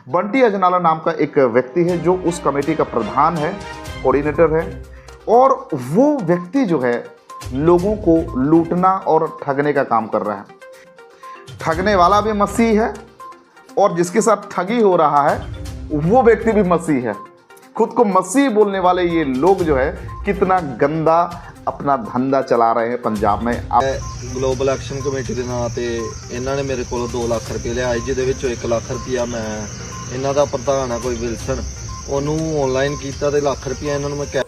बंटी अजनाला नाम का एक व्यक्ति है जो उस कमेटी का प्रधान है, कोऑर्डिनेटर है, और वो व्यक्ति जो है लोगों को लूटना और ठगने का काम कर रहा है। ठगने वाला भी मसीह है और जिसके साथ ठगी हो रहा है वो व्यक्ति भी मसीह है। खुद को मसीह बोलने वाले ये लोग जो है कितना गंदा अपना धंधा चला रहे हैं पंजाब में। ग्लोबल एक्शन कमेटी के नाम से इन्होंने मेरे को 2 लाख रुपये लिया, जिद 1 लाख रुपया मैं इन्हों का प्रधान है कोई विल्सन, उन्होंने ऑनलाइन किया तो लाख रुपया इन्होंने मैं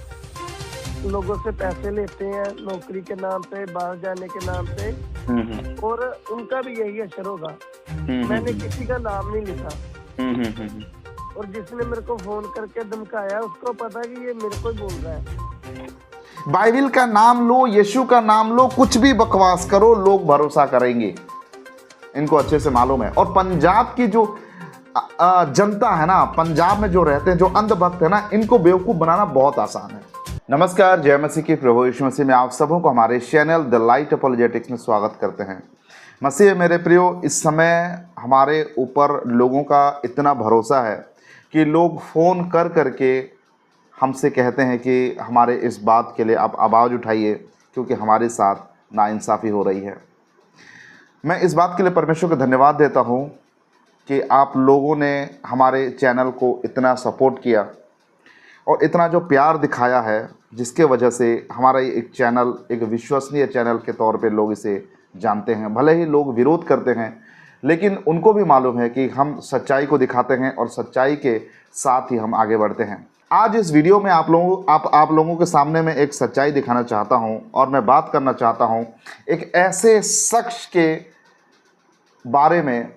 लोगों से पैसे लेते हैं नौकरी के नाम पे, बाहर जाने के नाम पे, और उनका भी यही असर होगा। मैंने किसी का नाम नहीं लिखा, और जिसने मेरे को फोन करके धमकाया उसको पता है कि ये मेरे को ही बोल रहा है। बाइबिल का नाम लो, यीशु का नाम लो, कुछ भी बकवास करो, लोग भरोसा करेंगे, इनको अच्छे से मालूम है। और पंजाब की जो जनता है ना, पंजाब में जो रहते हैं, जो अंधभक्त है ना, इनको बेवकूफ बनाना बहुत आसान है। नमस्कार, जय मसीह की, प्रभु यीशु मसीह में आप सबों को हमारे चैनल द लाइट अपॉलोजेटिक्स में स्वागत करते हैं। मसीह मेरे प्रियो, इस समय हमारे ऊपर लोगों का इतना भरोसा है कि लोग फ़ोन कर करके हमसे कहते हैं कि हमारे इस बात के लिए आप आवाज़ उठाइए क्योंकि हमारे साथ नाइंसाफ़ी हो रही है। मैं इस बात के लिए परमेश्वर को धन्यवाद देता हूँ कि आप लोगों ने हमारे चैनल को इतना सपोर्ट किया और इतना जो प्यार दिखाया है, जिसके वजह से हमारा ये एक चैनल एक विश्वसनीय चैनल के तौर पे लोग इसे जानते हैं। भले ही लोग विरोध करते हैं, लेकिन उनको भी मालूम है कि हम सच्चाई को दिखाते हैं और सच्चाई के साथ ही हम आगे बढ़ते हैं। आज इस वीडियो में आप लोगों के सामने मैं एक सच्चाई दिखाना चाहता हूं और मैं बात करना चाहता हूं एक ऐसे शख्स के बारे में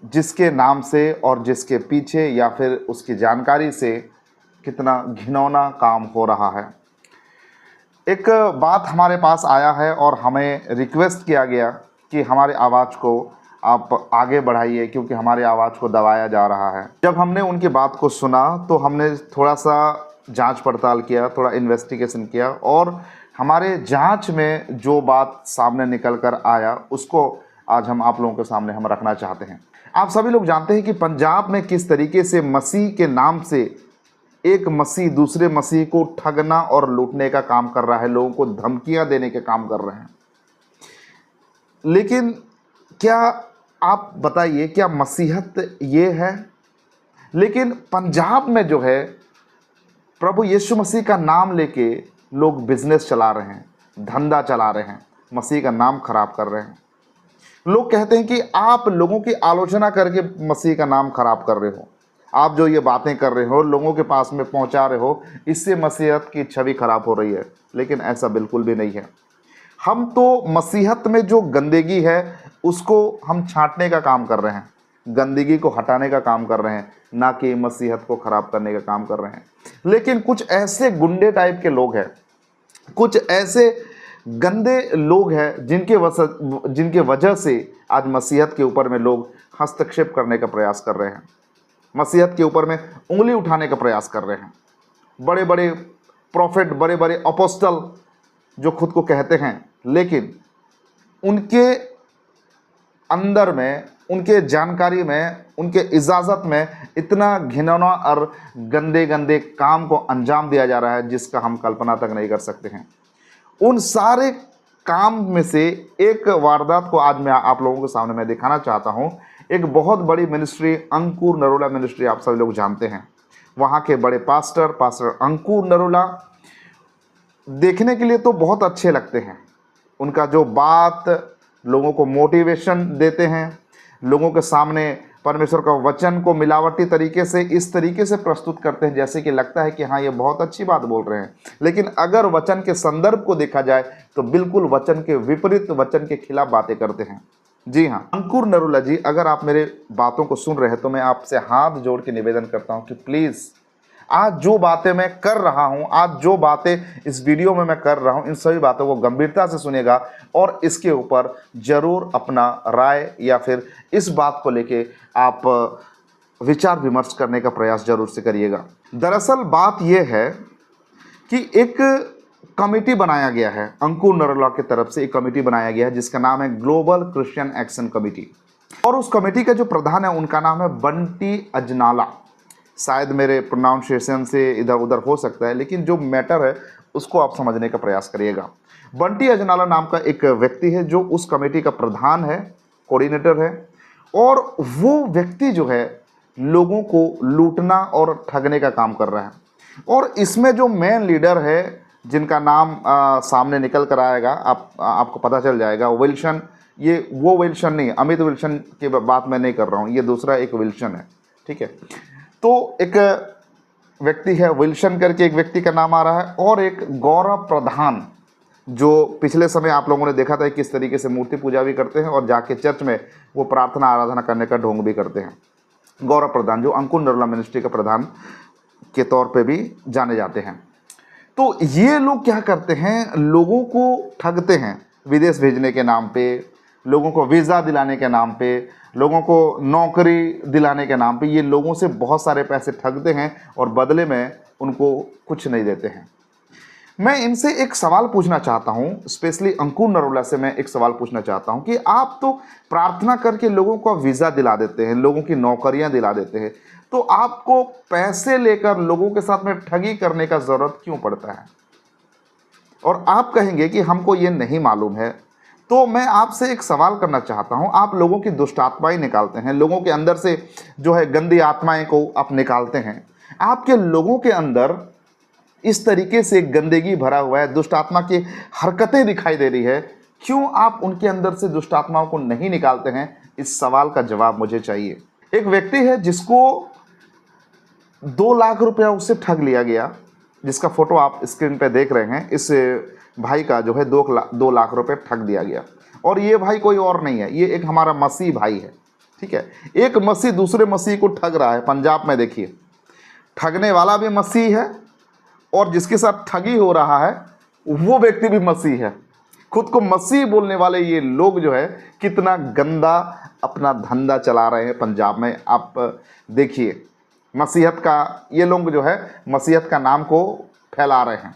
जिसके नाम से और जिसके पीछे या फिर उसकी जानकारी से कितना घिनौना काम हो रहा है। एक बात हमारे पास आया है और हमें रिक्वेस्ट किया गया कि हमारे आवाज़ को आप आगे बढ़ाइए क्योंकि हमारे आवाज़ को दबाया जा रहा है। जब हमने उनकी बात को सुना तो हमने थोड़ा सा जांच पड़ताल किया, थोड़ा इन्वेस्टिगेशन किया, और हमारे जांच में जो बात सामने निकल कर आया उसको आज हम आप लोगों के सामने हम रखना चाहते हैं। आप सभी लोग जानते हैं कि पंजाब में किस तरीके से मसीह के नाम से एक मसीह दूसरे मसीह को ठगना और लूटने का काम कर रहा है, लोगों को धमकियां देने के काम कर रहे हैं। लेकिन क्या आप बताइए, क्या मसीहत ये है? लेकिन पंजाब में जो है प्रभु यीशु मसीह का नाम लेके लोग बिजनेस चला रहे हैं, धंधा चला रहे हैं, मसीह का नाम खराब कर रहे हैं। लोग कहते हैं कि आप लोगों की आलोचना करके मसीह का नाम खराब कर रहे हो, आप जो ये बातें कर रहे हो, लोगों के पास में पहुंचा रहे हो, इससे मसीहत की छवि खराब हो रही है। लेकिन ऐसा बिल्कुल भी नहीं है। हम तो मसीहत में जो गंदगी है उसको हम छांटने का काम कर रहे हैं, गंदगी को हटाने का काम कर रहे हैं, ना कि मसीहत को खराब करने का काम कर रहे हैं। लेकिन कुछ ऐसे गुंडे टाइप के लोग हैं, कुछ ऐसे गंदे लोग हैं जिनके वजह से आज मसीहत के ऊपर में लोग हस्तक्षेप करने का प्रयास कर रहे हैं, मसीहत के ऊपर में उंगली उठाने का प्रयास कर रहे हैं। बड़े बड़े प्रॉफिट, बड़े बड़े अपोस्टल जो खुद को कहते हैं, लेकिन उनके अंदर में, उनके जानकारी में, उनके इजाज़त में इतना घिनौना और गंदे गंदे काम को अंजाम दिया जा रहा है जिसका हम कल्पना तक नहीं कर सकते हैं। उन सारे काम में से एक वारदात को आज मैं आप लोगों के सामने मैं दिखाना चाहता हूं। एक बहुत बड़ी मिनिस्ट्री, अंकुर नरोला मिनिस्ट्री, आप सभी लोग जानते हैं। वहाँ के बड़े पास्टर अंकुर नरोला देखने के लिए तो बहुत अच्छे लगते हैं। उनका जो बात लोगों को मोटिवेशन देते हैं, लोगों के सामने परमेश्वर का वचन को मिलावटी तरीके से इस तरीके से प्रस्तुत करते हैं जैसे कि लगता है कि हाँ ये बहुत अच्छी बात बोल रहे हैं। लेकिन अगर वचन के संदर्भ को देखा जाए तो बिल्कुल वचन के विपरीत, वचन के खिलाफ बातें करते हैं। जी हाँ, अंकुर नरोला जी, अगर आप मेरे बातों को सुन रहे हैं तो मैं आपसे हाथ जोड़ के निवेदन करता हूं कि प्लीज़ आज जो बातें मैं कर रहा हूं, आज जो बातें इस वीडियो में मैं कर रहा हूं, इन सभी बातों को गंभीरता से सुनिएगा और इसके ऊपर ज़रूर अपना राय या फिर इस बात को लेके आप विचार विमर्श करने का प्रयास जरूर से करिएगा। दरअसल बात यह है कि एक कमेटी बनाया गया है, अंकुर नरोला की तरफ से एक कमेटी बनाया गया है जिसका नाम है ग्लोबल क्रिश्चियन एक्शन कमेटी। और उस कमेटी का जो प्रधान है उनका नाम है बंटी अजनाला। शायद मेरे प्रोनाउंसिएशन से इधर उधर हो सकता है, लेकिन जो मैटर है उसको आप समझने का प्रयास करिएगा। बंटी अजनाला नाम का एक व्यक्ति है जो उस कमेटी का प्रधान है, कोऑर्डिनेटर है, और वो व्यक्ति जो है लोगों को लूटना और ठगने का काम कर रहा है। और इसमें जो मेन लीडर है जिनका नाम सामने निकल कर आएगा, आपको पता चल जाएगा, विल्सन। ये वो विल्सन नहीं, अमित विल्सन की बात मैं नहीं कर रहा हूँ, ये दूसरा एक विल्सन है, ठीक है। तो एक व्यक्ति है विल्सन करके, एक व्यक्ति का नाम आ रहा है, और एक गौरव प्रधान, जो पिछले समय आप लोगों ने देखा था किस तरीके से मूर्ति पूजा भी करते हैं और जाके चर्च में वो प्रार्थना आराधना करने का ढोंग भी करते हैं। गौरव प्रधान जो अंकुर नरोला मिनिस्ट्री का प्रधान के तौर पे भी जाने जाते हैं। तो ये लोग क्या करते हैं, लोगों को ठगते हैं विदेश भेजने के नाम पे, लोगों को वीज़ा दिलाने के नाम पे, लोगों को नौकरी दिलाने के नाम पे ये लोगों से बहुत सारे पैसे ठगते हैं और बदले में उनको कुछ नहीं देते हैं। मैं इनसे एक सवाल पूछना चाहता हूं, स्पेशली अंकुर नरोला से मैं एक सवाल पूछना चाहता हूं कि आप तो प्रार्थना करके लोगों को वीज़ा दिला देते हैं, लोगों की नौकरियां दिला देते हैं, तो आपको पैसे लेकर लोगों के साथ में ठगी करने का ज़रूरत क्यों पड़ता है? और आप कहेंगे कि हमको ये नहीं मालूम है। तो मैं आपसे एक सवाल करना चाहता हूं, आप लोगों की दुष्ट आत्माएं निकालते हैं, लोगों के अंदर से जो है गंदी आत्माएं को आप निकालते हैं, आपके लोगों के अंदर इस तरीके से गंदगी भरा हुआ है, दुष्ट आत्मा की हरकतें दिखाई दे रही है, क्यों आप उनके अंदर से दुष्ट आत्माओं को नहीं निकालते हैं? इस सवाल का जवाब मुझे चाहिए। एक व्यक्ति है जिसको 2 लाख रुपया उससे ठग लिया गया, जिसका फोटो आप स्क्रीन पे देख रहे हैं। इस भाई का जो है 2 लाख रुपए ठग दिया गया, और ये भाई कोई और नहीं है, ये एक हमारा मसीह भाई है, ठीक है। एक मसीह दूसरे मसीह को ठग रहा है। पंजाब में देखिए, ठगने वाला भी मसीह है और जिसके साथ ठगी हो रहा है वो व्यक्ति भी मसीह है। खुद को मसीह बोलने वाले ये लोग जो है कितना गंदा अपना धंधा चला रहे हैं पंजाब में। आप देखिए, मसीहत का ये लोग जो है मसीहत का नाम को फैला रहे हैं।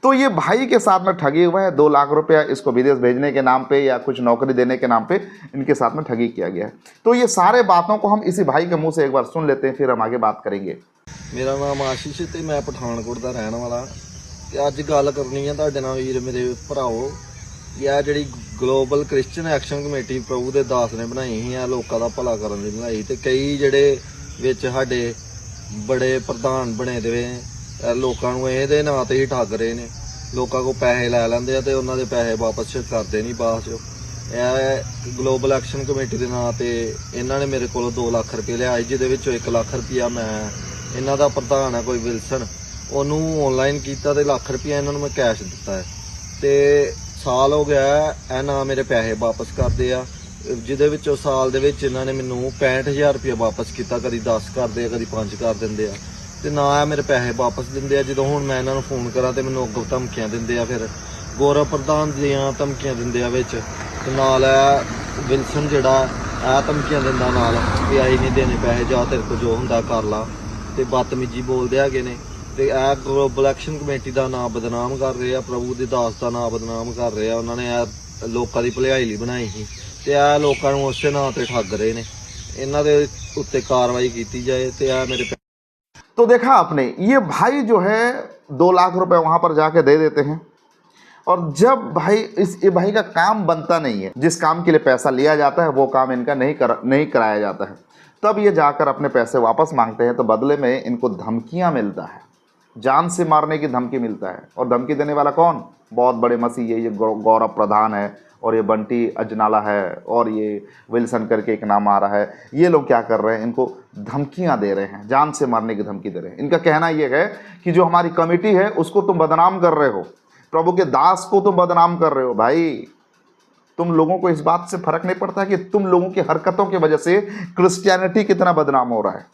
तो ये भाई के साथ में ठगी हुआ है, 2 लाख रुपया इसको विदेश भेजने के नाम पे या कुछ नौकरी देने के नाम पे इनके साथ में ठगी किया गया है। तो ये सारे बातों को हम इसी भाई के मुंह से एक बार सुन लेते हैं, फिर हम आगे बात करेंगे। ਮੇਰਾ ਨਾਮ ਆਸ਼ੀਸ਼ ਤੇ ਮੈਂ ਪਠਾਨਕੋਟ ਦਾ ਰਹਿਣ ਵਾਲਾ ਤੇ ਅੱਜ ਗੱਲ ਕਰਨੀ ਹੈ ਤੁਹਾਡੇ ਨਾਲ ਵੀਰ ਮੇਰੇ ਭਰਾਓ। ਇਹ ਜਿਹੜੀ ਗਲੋਬਲ ਕ੍ਰਿਸਚੀਅਨ ਐਕਸ਼ਨ ਕਮੇਟੀ ਪ੍ਰਭੂ ਦੇ ਦਾਸ ਨੇ ਬਣਾਈ ਸੀ, ਇਹ ਲੋਕਾਂ ਦਾ ਭਲਾ ਕਰਨ ਲਈ ਬਣਾਈ, ਤੇ ਕਈ ਜਿਹੜੇ ਵਿੱਚ ਸਾਡੇ ਬੜੇ ਪ੍ਰਧਾਨ ਬਣੇ ਦੇਵੇ ਲੋਕਾਂ ਨੂੰ ਇਹਦੇ ਨਾਂ ਤੇ ਹੀ ਠੱਗ ਰਹੇ ਨੇ। ਲੋਕਾਂ ਕੋਲ ਪੈਸੇ ਲੈ ਲੈਂਦੇ ਆ ਤੇ ਉਹਨਾਂ ਦੇ ਪੈਸੇ ਵਾਪਸ ਕਰਦੇ ਨਹੀਂ ਬਾਅਦ ਚ। ਇਹ ਗਲੋਬਲ ਐਕਸ਼ਨ ਕਮੇਟੀ ਦੇ ਨਾਂ ਤੇ ਇਹਨਾਂ ਨੇ ਮੇਰੇ ਕੋਲੋਂ 2 ਲੱਖ ਰੁਪਏ ਲਿਆ, ਜਿਹਦੇ ਵਿੱਚੋਂ 1 ਲੱਖ ਰੁਪਇਆ ਮੈਂ ਇਹਨਾਂ ਦਾ ਪ੍ਰਧਾਨ ਹੈ ਕੋਈ ਵਿਲਸਨ, ਉਹਨੂੰ ਆਨਲਾਈਨ ਕੀਤਾ ਤੇ ਲੱਖ ਰੁਪਇਆ ਇਹਨਾਂ ਨੂੰ ਮੈਂ ਕੈਸ਼ ਦਿੱਤਾ ਹੈ। ਤੇ ਸਾਲ ਹੋ ਗਿਆ ਇਹ ਨਾ ਮੇਰੇ ਪੈਸੇ ਵਾਪਸ ਕਰਦੇ ਆ, ਜਿਹਦੇ ਵਿੱਚੋਂ ਸਾਲ ਦੇ ਵਿੱਚ ਇਹਨਾਂ ਨੇ ਮੈਨੂੰ 65000 ਰੁਪਇਆ ਵਾਪਸ ਕੀਤਾ, ਕਦੀ 10 ਕਰਦੇ ਆ ਕਦੀ 5 ਕਰ ਦਿੰਦੇ ਆ, ਤੇ ਨਾ ਇਹ ਮੇਰੇ ਪੈਸੇ ਵਾਪਸ ਦਿੰਦੇ ਆ। ਜਦੋਂ ਹੁਣ ਮੈਂ ਇਹਨਾਂ ਨੂੰ ਫੋਨ ਕਰਾਂ ਤੇ ਮੈਨੂੰ ਅੱਗੋਂ ਧਮਕੀਆਂ ਦਿੰਦੇ ਆ, ਫਿਰ ਗੌਰਵ ਪ੍ਰਧਾਨ ਦੀਆਂ ਧਮਕੀਆਂ ਦਿੰਦੇ ਆ ਵਿੱਚ, ਤੇ ਨਾਲ ਇਹ ਵਿਲਸਨ ਜਿਹੜਾ ਇਹ ਧਮਕੀਆਂ ਦਿੰਦਾ ਨਾਲ ਵੀ ਆਈ ਨਹੀਂ ਦੇਣੇ ਪੈਸੇ, ਜਾਂ ਤੇਰੇ ਕੋਲ ਜੋ ਹੁੰਦਾ ਕਰ ਲਾ, ਤੇ ਬਦਤਮੀਜੀ ਬੋਲਦੇ ਹੈਗੇ ਨੇ। ਤੇ ਇਹ ਗਲੋਬਲ ਐਕਸ਼ਨ ਕਮੇਟੀ ਦਾ ਨਾਮ ਬਦਨਾਮ ਕਰ ਰਹੇ ਆ, ਪ੍ਰਭੂ ਦੇ ਦਾਸ ਦਾ ਨਾਮ ਬਦਨਾਮ ਕਰ ਰਹੇ ਆ। ਉਹਨਾਂ ਨੇ ਇਹ ਲੋਕਾਂ ਦੀ ਭਲਾਈ ਲਈ ਬਣਾਈ ਸੀ ਤੇ ਇਹ ਲੋਕਾਂ ਨੂੰ ਉਸੇ ਨਾਂ ਤੇ ਠੱਗ ਰਹੇ ਨੇ। ਇਹਨਾਂ ਦੇ ਉੱਤੇ कार्रवाई की जाए तो यह मेरे। तो देखा आपने, ये भाई जो है 2 लाख रुपए वहां पर जाके दे देते हैं, और जब भाई ये भाई का काम बनता नहीं है, जिस काम के लिए पैसा लिया जाता है वो काम इनका नहीं कराया जाता है, तब ये जाकर अपने पैसे वापस मांगते हैं। तो बदले में इनको धमकियां मिलता है, जान से मारने की धमकी मिलता है। और धमकी देने वाला कौन? बहुत बड़े मसीह है, ये गौरव प्रधान है, और ये बंटी अजनाला है, और ये विल्सन करके एक नाम आ रहा है। ये लोग क्या कर रहे हैं, इनको धमकियां दे रहे हैं, जान से मारने की धमकी दे रहे हैं। इनका कहना ये है कि जो हमारी कमेटी है उसको तुम बदनाम कर रहे हो, प्रभु के दास को तुम बदनाम कर रहे हो। भाई, तुम लोगों को इस बात से फर्क नहीं पड़ता कि तुम लोगों की हरकतों की वजह से क्रिश्चियनिटी कितना बदनाम हो रहा है।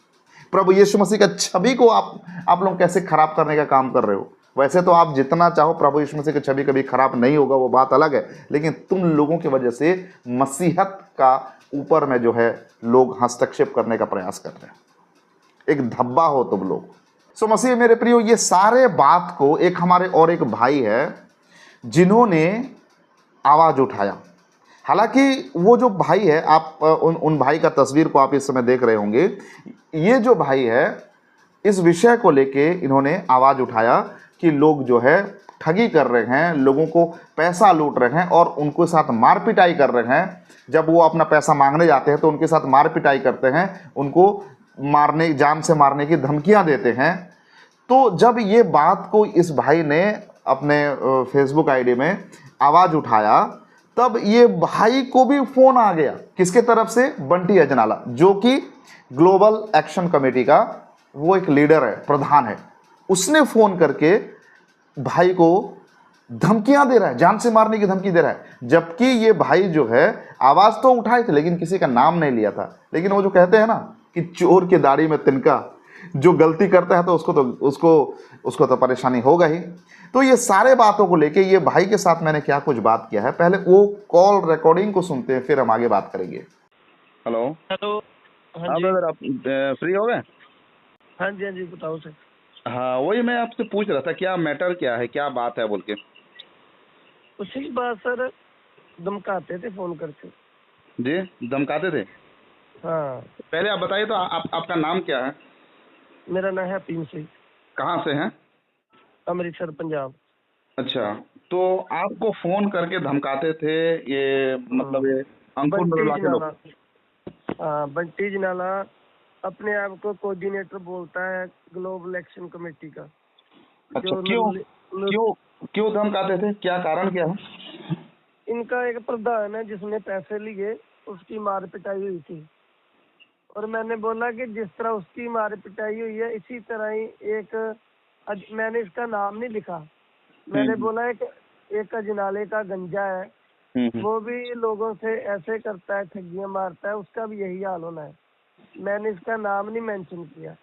प्रभु यीशु मसीह का छवि को आप लोग कैसे खराब करने का काम कर रहे हो। वैसे तो आप जितना चाहो प्रभु यीशु मसीह की छवि कभी खराब नहीं होगा, वो बात अलग है, लेकिन तुम लोगों की वजह से मसीहत का ऊपर में जो है लोग हस्तक्षेप करने का प्रयास कर रहे हैं। एक धब्बा हो तुम लोग। सो मसीह मेरे प्रियो, ये सारे बात को एक हमारे और एक भाई है जिन्होंने आवाज उठाया, हालांकि वो जो भाई है, आप उन भाई का तस्वीर को आप इस समय देख रहे होंगे, ये जो भाई है इस विषय को लेके इन्होंने आवाज़ उठाया कि लोग जो है ठगी कर रहे हैं, लोगों को पैसा लूट रहे हैं और उनके साथ मार पिटाई कर रहे हैं। जब वो अपना पैसा मांगने जाते हैं तो उनके साथ मार पिटाई करते हैं, उनको मारने, जान से मारने की धमकियां देते हैं। तो जब ये बात को इस भाई ने अपने फेसबुक आईडी में आवाज़ उठाया, तब ये भाई को भी फ़ोन आ गया। किसके तरफ से? बंटी अजनाला, जो कि ग्लोबल एक्शन कमेटी का वो एक लीडर है, प्रधान है। उसने फ़ोन करके भाई को धमकियां दे रहा है, जान से मारने की धमकी दे रहा है। जबकि ये भाई जो है आवाज़ तो उठाए थे लेकिन किसी का नाम नहीं लिया था। लेकिन वो जो कहते हैं ना कि चोर की दाढ़ी में तिनका, जो गलती करता है तो उसको तो परेशानी होगा ही। तो ये सारे बातों को लेके ये भाई के साथ मैंने क्या कुछ बात किया है, पहले वो कॉल रिकॉर्डिंग को सुनते हैं, फिर हम आगे बात करेंगे। हेलो। हेलो। हाँ हाँ जी। ब्रदर, आप फ्री हो गए? हाँ जी, हाँ जी, बताओ सर। हाँ, वही मैं आपसे पूछ रहा था, क्या मैटर क्या है, क्या बात है बोल के। उसी बात सर, धमकाते थे फोन करके। जी, धमकाते थे? हाँ। पहले आप बताइए तो आपका नाम क्या है? मेरा नाम है हकीम सिंह, कहाँ से हैं? अमृतसर, पंजाब। अच्छा, तो आपको फोन करके धमकाते थे ये, मतलब ये अंकुर बंटी नरोला के लोग? जिनाला। हाँ, बंटी जिनाला अपने आप को कोऑर्डिनेटर बोलता है ग्लोबल एक्शन कमेटी का। अच्छा, क्यों धमकाते थे, क्या कारण क्या है? इनका एक प्रधान है जिसने पैसे लिए, उसकी मार पिटाई हुई थी। और मैंने बोला कि जिस तरह उसकी मार पिटाई हुई है इसी तरह ही मैंने इसका नाम नहीं लिखा। मैंने बोला एक अजनाले का गंजा है, वो भी लोगों से ऐसे करता है, ठगियां मारता है, उसका भी यही हाल होना है। मैंने इसका नाम नहीं मेंशन किया।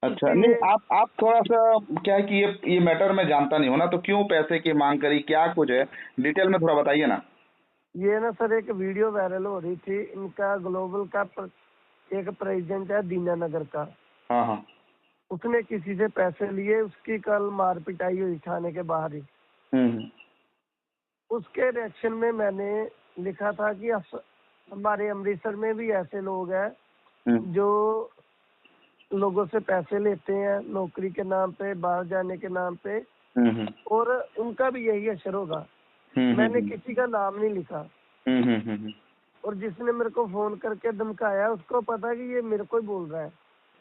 अच्छा, नहीं, आप थोड़ा सा क्या है कि ये मैटर में जानता नहीं हो ना, तो क्यों पैसे की मांग करी, क्या कुछ है, डिटेल में थोड़ा बताइए ना। ये ना सर, एक वीडियो वायरल हो रही थी, इनका ग्लोबल का एक प्रेसिडेंट है दीनानगर का। हाँ हाँ। उसने किसी से पैसे लिए, उसकी कल मार पिटाई हुई थाने के बाहर ही। उसके रिएक्शन में मैंने लिखा था कि हमारे अमृतसर में भी ऐसे लोग हैं जो लोगों से पैसे लेते हैं नौकरी के नाम पे, बाहर जाने के नाम पे, और उनका भी यही असर होगा। मैंने किसी का नाम नहीं लिखा। और जिसने मेरे को फोन करके धमकाया उसको पता कि ये मेरे को ही बोल रहा है,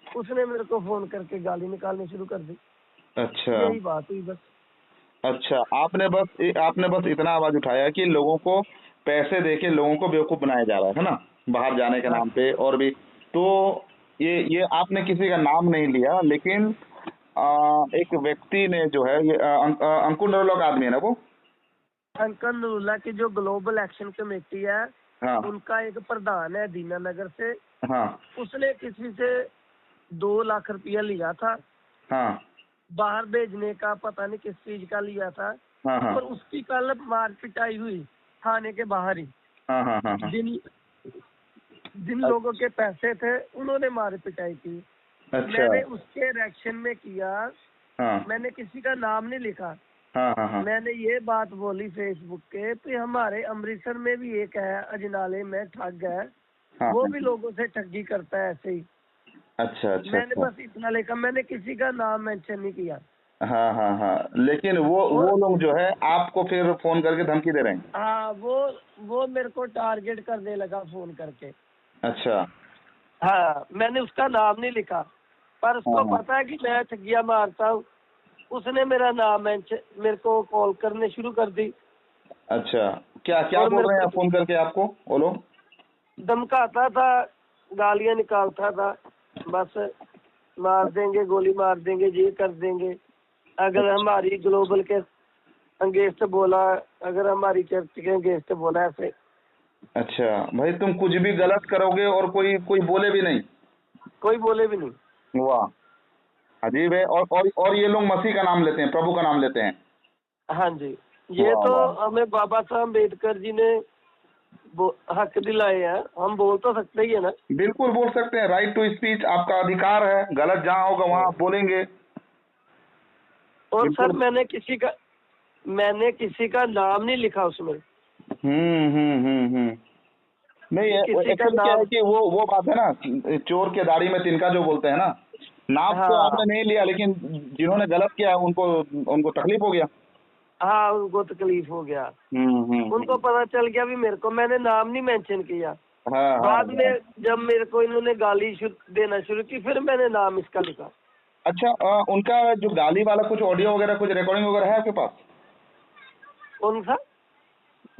उसने मेरे को फोन करके गाली निकालनी शुरू कर दी। अच्छा, यही बात हुई बस। अच्छा, आपने बस इतना आवाज उठाया कि लोगों को पैसे देके लोगों को बेवकूफ बनाया जा रहा है ना, बाहर जाने के नाम पे और भी। तो ये आपने किसी का नाम नहीं लिया, लेकिन एक व्यक्ति ने जो है, ये अंकुर नरोला का आदमी है ना वो? अंकुर नरोला की जो ग्लोबल एक्शन कमेटी है, हाँ उनका एक प्रधान है दीनानगर से। हाँ उसने किसी से 2 लाख रुपया लिया था, हाँ बाहर भेजने का, पता नहीं किस चीज का लिया था। हाँ हाँ और उसकी कल मार पिटाई हुई थाने के बाहर ही। हाँ हाँ हाँ हाँ। जिन लोगों के पैसे थे उन्होंने मार पिटाई की। अच्छा, मैंने उसके रिएक्शन में किया, हाँ मैंने किसी का नाम नहीं लिखा। हाँ हाँ हाँ। मैंने ये बात बोली फेसबुक पे कि हमारे अमृतसर में भी एक है अजनाले में ठग है, हाँ, वो हाँ। भी लोगों से ठगी करता है ऐसे ही। अच्छा अच्छा मैंने अच्छा। बस इतना लिखा, मैंने किसी का नाम मेंशन नहीं किया। हाँ हाँ हाँ, लेकिन वो लोग जो है आपको फिर फोन करके धमकी दे रहे हैं? हाँ, वो मेरे को टारगेट करने लगा फोन करके। अच्छा। हाँ, मैंने उसका नाम नहीं लिखा, पर उसको हाँ। पता है कि मैं ठगिया मारता हूँ। उसने मेरा नाम मेरे को कॉल करने शुरू कर दी। अच्छा, क्या क्या और बोल रहे हैं फोन करके आपको वो लोग? धमकाता था, गालियां निकालता था, बस मार देंगे, गोली मार देंगे, ये कर देंगे अगर हमारी ग्लोबल के अगेंस्ट बोला, अगर हमारी चर्च के अगेंस्ट बोला ऐसे। अच्छा भाई, तुम कुछ भी गलत करोगे और कोई बोले भी नहीं? कोई बोले भी नहीं। वाह, अजीब है। और ये लोग मसीह का नाम लेते हैं, प्रभु का नाम लेते हैं। हाँ जी, ये वाह, तो वाह। हमें बाबा साहब अम्बेडकर जी ने हक दिलाए हैं, हम बोल तो सकते ही है ना। बिल्कुल बोल सकते हैं, राइट टू स्पीच आपका अधिकार है, गलत जहाँ होगा वहाँ आप बोलेंगे। और सर बिल्कुल। मैंने किसी का नाम नहीं लिखा उसमें। नहीं किसी का एक्चुअली क्या है नाम, कि वो बात है ना, चोर के दाढ़ी में तिनका जो बोलते हैं ना, नाप तो हाँ आपने नहीं लिया लेकिन जिन्होंने गलत किया उनको उनको तकलीफ हो गया। हाँ, उनको तकलीफ हो गया, उनको पता चल गया भी मेरे को, मैंने नाम नहीं मेंशन किया। हाँ बाद में जब मेरे को इन्होंने गाली देना शुरू की, फिर मैंने नाम इसका लिखा। अच्छा उनका जो गाली वाला कुछ ऑडियो वगैरह कुछ रिकॉर्डिंग वगैरह है आपके पास? कौन सा?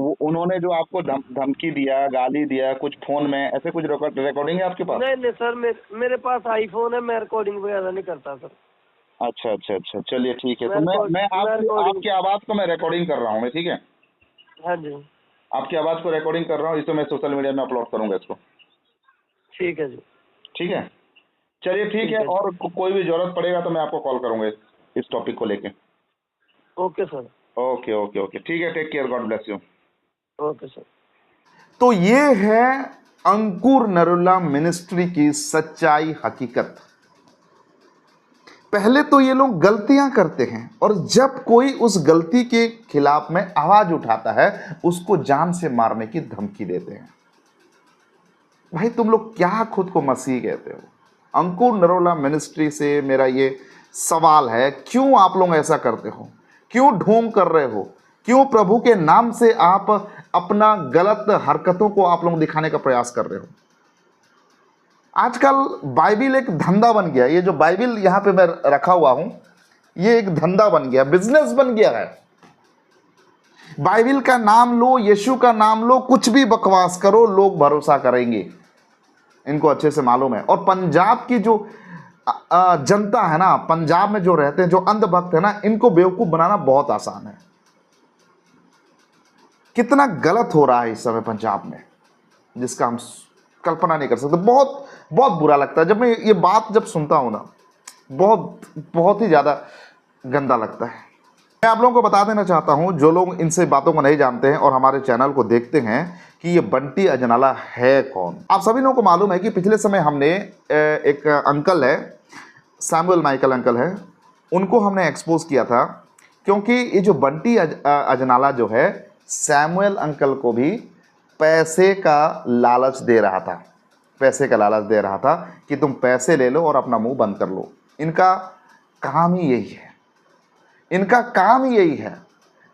वो उन्होंने जो आपको धमकी दिया, गाली दिया, कुछ फोन में ऐसे कुछ रिकॉर्डिंग है आपके पास? नहीं सर, मेरे पास आईफोन है, मैं रिकॉर्डिंग वगैरह नहीं करता सर। अच्छा अच्छा अच्छा, चलिए ठीक है। तो मैं मैं recording- आपकी आवाज को मैं रिकॉर्डिंग कर रहा हूँ मैं, ठीक है? हाँ जी, आपकी आवाज को रिकॉर्डिंग कर रहा हूँ, इसे मैं सोशल मीडिया में अपलोड करूंगा इसको, ठीक है जी। ठीक है? चलिए ठीक है, और कोई भी जरूरत पड़ेगा तो मैं आपको कॉल करूंगा इस टॉपिक को लेके। Okay sir. Okay okay okay, ठीक है, take care, God bless you. Okay sir. तो ये है अंकुर नरुला मिनिस्ट्री की सच्चाई, हकीकत। पहले तो ये लोग गलतियां करते हैं और जब कोई उस गलती के खिलाफ में आवाज उठाता है उसको जान से मारने की धमकी देते हैं। भाई तुम लोग क्या खुद को मसीह कहते हो? अंकुर नरोला मिनिस्ट्री से मेरा ये सवाल है, क्यों आप लोग ऐसा करते हो? क्यों ढोंग कर रहे हो? क्यों प्रभु के नाम से आप अपना गलत हरकतों को आप लोग दिखाने का प्रयास कर रहे हो? आजकल बाइबिल एक धंधा बन गया। ये जो बाइबिल यहां पे मैं रखा हुआ हूं, ये एक धंधा बन गया, बिजनेस बन गया है। बाइबिल का नाम लो, यीशु का नाम लो, कुछ भी बकवास करो, लोग भरोसा करेंगे, इनको अच्छे से मालूम है। और पंजाब की जो जनता है ना, पंजाब में जो रहते हैं, जो अंधभक्त है ना, इनको बेवकूफ बनाना बहुत आसान है। कितना गलत हो रहा है इस समय पंजाब में, जिसका हम कल्पना नहीं कर सकते। बहुत बहुत बुरा लगता है जब मैं ये बात जब सुनता हूं ना, बहुत बहुत ही ज्यादा गंदा लगता है। मैं आप लोगों को बता देना चाहता हूं, जो लोग इनसे बातों को नहीं जानते हैं और हमारे चैनल को देखते हैं, कि ये बंटी अजनाला है कौन। आप सभी लोगों को मालूम है कि पिछले समय हमने एक अंकल है, सैमुअल माइकल अंकल है, उनको हमने एक्सपोज किया था, क्योंकि ये जो बंटी अजनाला जो है, सैमुअल अंकल को भी पैसे का लालच दे रहा था। पैसे का लालच दे रहा था कि तुम पैसे ले लो और अपना मुंह बंद कर लो। इनका काम ही यही है, इनका काम ही यही है,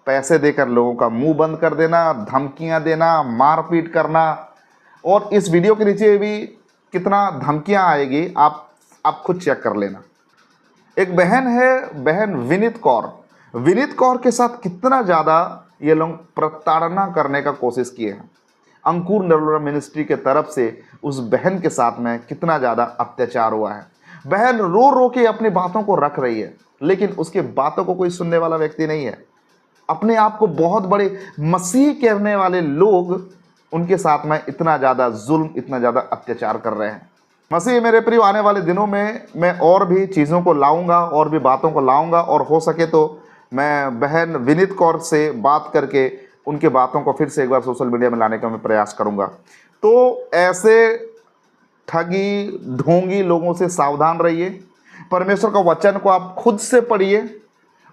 पैसे देकर लोगों का मुंह बंद कर देना, धमकियां देना, मारपीट करना। और इस वीडियो के नीचे भी कितना धमकियां आएगी आप खुद चेक कर लेना। एक बहन है, बहन विनीत कौर, विनीत कौर के साथ कितना ज़्यादा ये लोग प्रताड़ना करने का कोशिश किए हैं। अंकुर नरोला मिनिस्ट्री के तरफ से उस बहन के साथ में कितना ज़्यादा अत्याचार हुआ है। बहन रो रो के अपनी बातों को रख रही है, लेकिन उसके बातों को कोई सुनने वाला व्यक्ति नहीं है। अपने आप को बहुत बड़े मसीह कहने वाले लोग उनके साथ में इतना ज़्यादा जुल्म, इतना ज़्यादा अत्याचार कर रहे हैं। मसीह मेरे प्रिय, आने वाले दिनों में मैं और भी चीज़ों को लाऊंगा, और भी बातों को लाऊंगा, और हो सके तो मैं बहन विनीत कौर से बात करके उनके बातों को फिर से एक बार सोशल मीडिया में लाने का मैं प्रयास करूंगा। तो ऐसे ठगी ढोंगी लोगों से सावधान रहिए। परमेश्वर का वचन को आप खुद से पढ़िए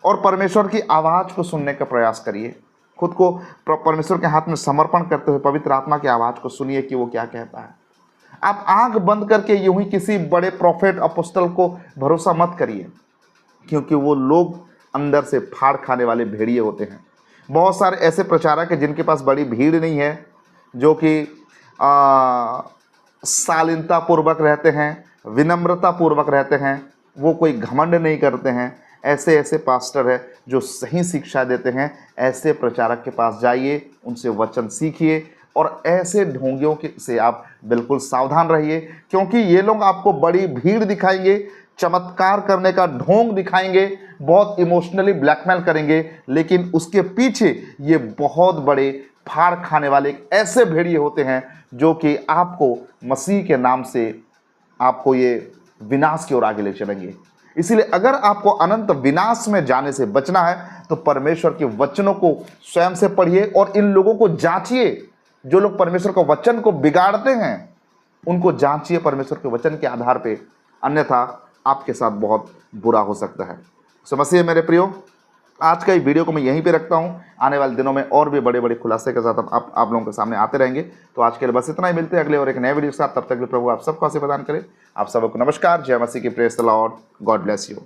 और परमेश्वर की आवाज़ को सुनने का प्रयास करिए। खुद को परमेश्वर के हाथ में समर्पण करते हुए पवित्र आत्मा की आवाज़ को सुनिए कि वो क्या कहता है। आप आंख बंद करके यूं ही किसी बड़े प्रॉफिट अपोस्टल को भरोसा मत करिए, क्योंकि वो लोग अंदर से फाड़ खाने वाले भेड़िए होते हैं। बहुत सारे ऐसे प्रचारक हैं जिनके पास बड़ी भीड़ नहीं है, जो कि शालीनता पूर्वक रहते हैं, विनम्रता पूर्वक रहते हैं, वो कोई घमंड नहीं करते हैं। ऐसे ऐसे पास्टर हैं जो सही शिक्षा देते हैं। ऐसे प्रचारक के पास जाइए, उनसे वचन सीखिए, और ऐसे ढोंगियों से आप बिल्कुल सावधान रहिए, क्योंकि ये लोग आपको बड़ी भीड़ दिखाएंगे, चमत्कार करने का ढोंग दिखाएंगे, बहुत इमोशनली ब्लैकमेल करेंगे, लेकिन उसके पीछे ये बहुत बड़े फाड़ खाने वाले ऐसे भेड़िए होते हैं जो कि आपको मसीह के नाम से आपको ये विनाश की ओर आगे ले चलेंगे। इसीलिए अगर आपको अनंत विनाश में जाने से बचना है तो परमेश्वर के वचनों को स्वयं से पढ़िए और इन लोगों को जांचिए। जो लोग परमेश्वर के वचन को बिगाड़ते हैं उनको जांचिए परमेश्वर के वचन के आधार पे, अन्यथा आपके साथ बहुत बुरा हो सकता है। सो मसीह मेरे प्रियो, आज का ये वीडियो को मैं यहीं पे रखता हूँ। आने वाले दिनों में और भी बड़े बड़े खुलासे के साथ आप लोगों के सामने आते रहेंगे। तो आज के लिए बस इतना ही, मिलते हैं अगले और एक नए वीडियो के साथ। तब तक के लिए प्रभु आप सबको आशीर्वाद प्रदान करें। आप सबको नमस्कार, जय मसीह की, praise the Lord, God bless you.